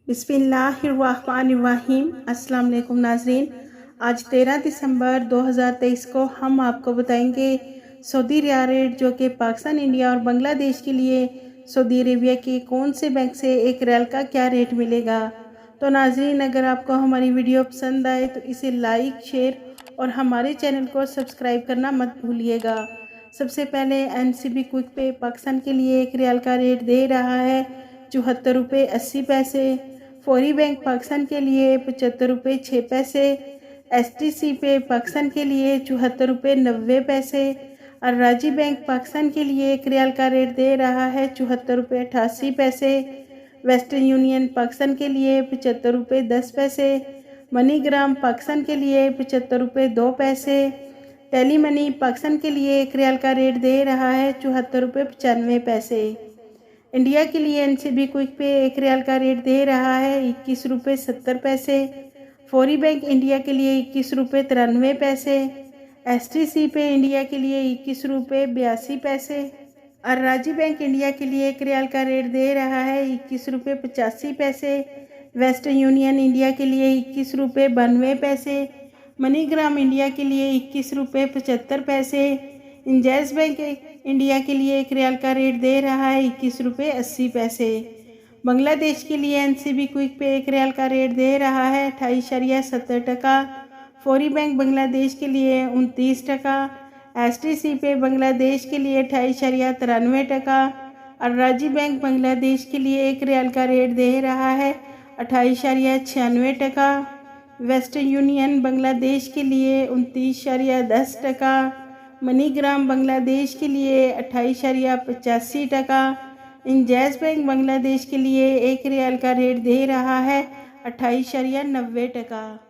बिस्मिल्लाहिर्रहमानिर्रहीम। अस्सलाम वालेकुम नाज़रीन। आज 13 दिसंबर 2023 को हम आपको बताएंगे सऊदी रियाल रेट, जो कि पाकिस्तान, इंडिया और बांग्लादेश के लिए सऊदी अरेबिया के कौन से बैंक से एक रियाल का क्या रेट मिलेगा। तो नाज़रीन, अगर आपको हमारी वीडियो पसंद आए तो इसे लाइक, शेयर और हमारे चैनल को सब्सक्राइब करना मत भूलिएगा। सबसे पहले NCB क्विक पे पाकिस्तान के लिए एक रियाल का रेट दे रहा है 74 रुपये 80 पैसे। फौरी बैंक पाकिस्तान के लिए 75 रुपये 6 पैसे। STC पे पाकिस्तान के लिए 74 रुपये 90 पैसे। और राजी बैंक पाकिस्तान के लिए एक रियाल का रेट दे रहा है 74 रुपये 88 पैसे। वेस्टर्न यूनियन पाकिस्तान के लिए 75 रुपये 10 पैसे। मनीग्राम पाकिस्तान के लिए 75 रुपये 2 पैसे। टेली मनी पाकिस्तान के लिए एक रियाल का रेट दे रहा है 74 रुपये 95 पैसे। इंडिया के लिए NCB क्विक पे एक रियाल का रेट दे रहा है 21 रुपये 70 पैसे। फौरी बैंक इंडिया के लिए 21 रुपये 93 पैसे। STC पे इंडिया के लिए 21 रुपये 82 पैसे। और राजी बैंक इंडिया के लिए एक रियाल का रेट दे रहा है 21 रुपये 85 पैसे। वेस्टर्न यूनियन इंडिया के लिए 21 रुपये 92 पैसे। मनीग्राम इंडिया के लिए 21 रुपये 75 पैसे। इंजैज़ बैंक इंडिया के लिए एक रियाल का रेट दे रहा है 21 रुपये 80 पैसे। बांग्लादेश के लिए NCB क्विक पे एक रियाल का रेट दे रहा है 28.70 टका। फौरी बैंक बांग्लादेश के लिए 29 टका। STC पे बांग्लादेश के लिए 28.93 टका। और राजी बैंक बांग्लादेश के लिए एक रियाल का रेट दे रहा है 28.96 टका। वेस्टर्न यूनियन बांग्लादेश के लिए 29.10 टका। मनीग्राम बांग्लादेश के लिए 28.85 टका। इंजैज़ बैंक बांग्लादेश के लिए एक रियाल का रेट दे रहा है 28.90 टका।